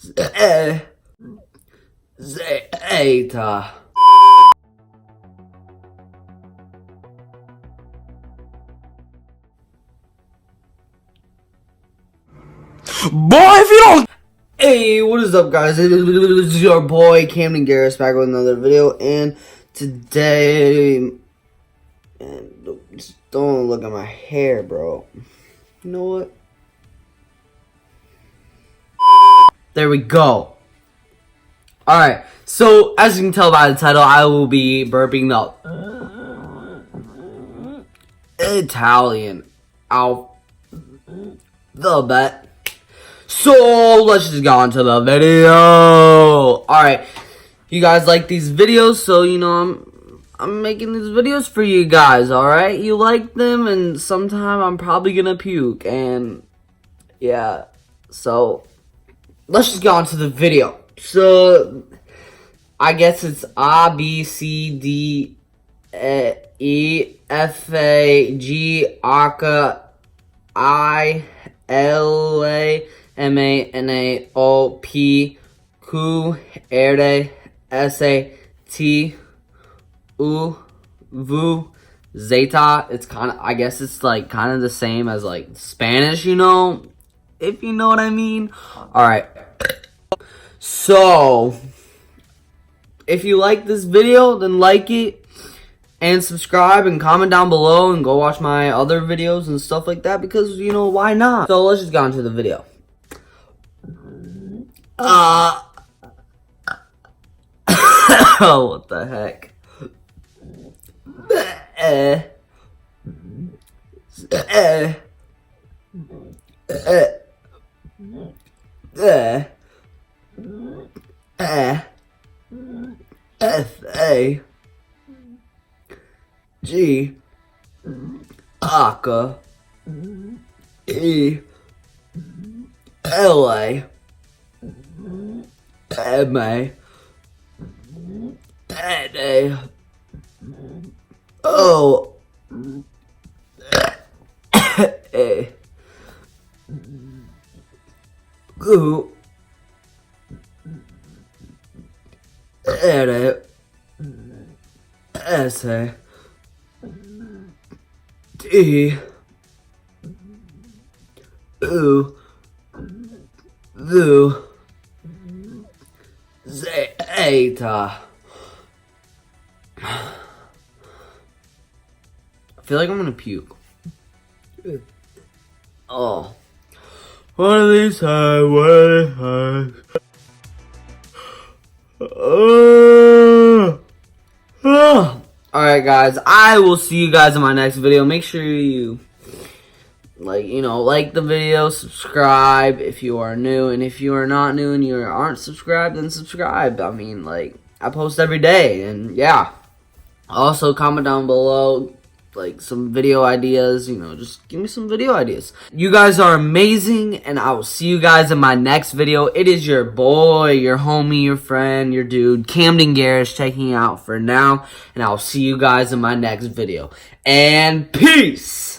Zeta. Boy, if you don't. Hey, what is up, guys? It is your boy Camden Garris back with another video, and today, man, just don't look at my hair, bro. You know what? There we go. Alright, so as you can tell by the title, I will be burping the Italian alphabet. So let's just get on to the video. Alright, you guys like these videos, so you know I'm making these videos for you guys, alright? You like them, and sometime I'm probably gonna puke, and yeah, so let's just get on to the video. So I guess it's A, B, C, D, E, F, A, G, A, I, L, A, M, A, N, A, O, P, Q, R, S, A, T, U, V, Zeta. It's kind of, I guess it's like kind of the same as like Spanish, you know, if you know what I mean. Alright. So, if you like this video, then like it, and subscribe, and comment down below, and go watch my other videos and stuff like that, because, you know, why not? So, let's just get on to the video. What the heck? F A G A E L A M A N A O A Q R S A T U V Zeta. I feel like I'm gonna puke. Oh. One of these times, Alright, guys, I will see you guys in my next video. Make sure you like the video, subscribe if you are new, and if you are not new and you aren't subscribed, then subscribe. I mean, like, I post every day, and yeah. Also, comment down below like some video ideas, you know, just give me some video ideas. You guys are amazing, and I will see you guys in my next video. It is your boy, your homie, your friend, your dude, Camden Garris, checking you out for now, and I'll see you guys in my next video. And peace!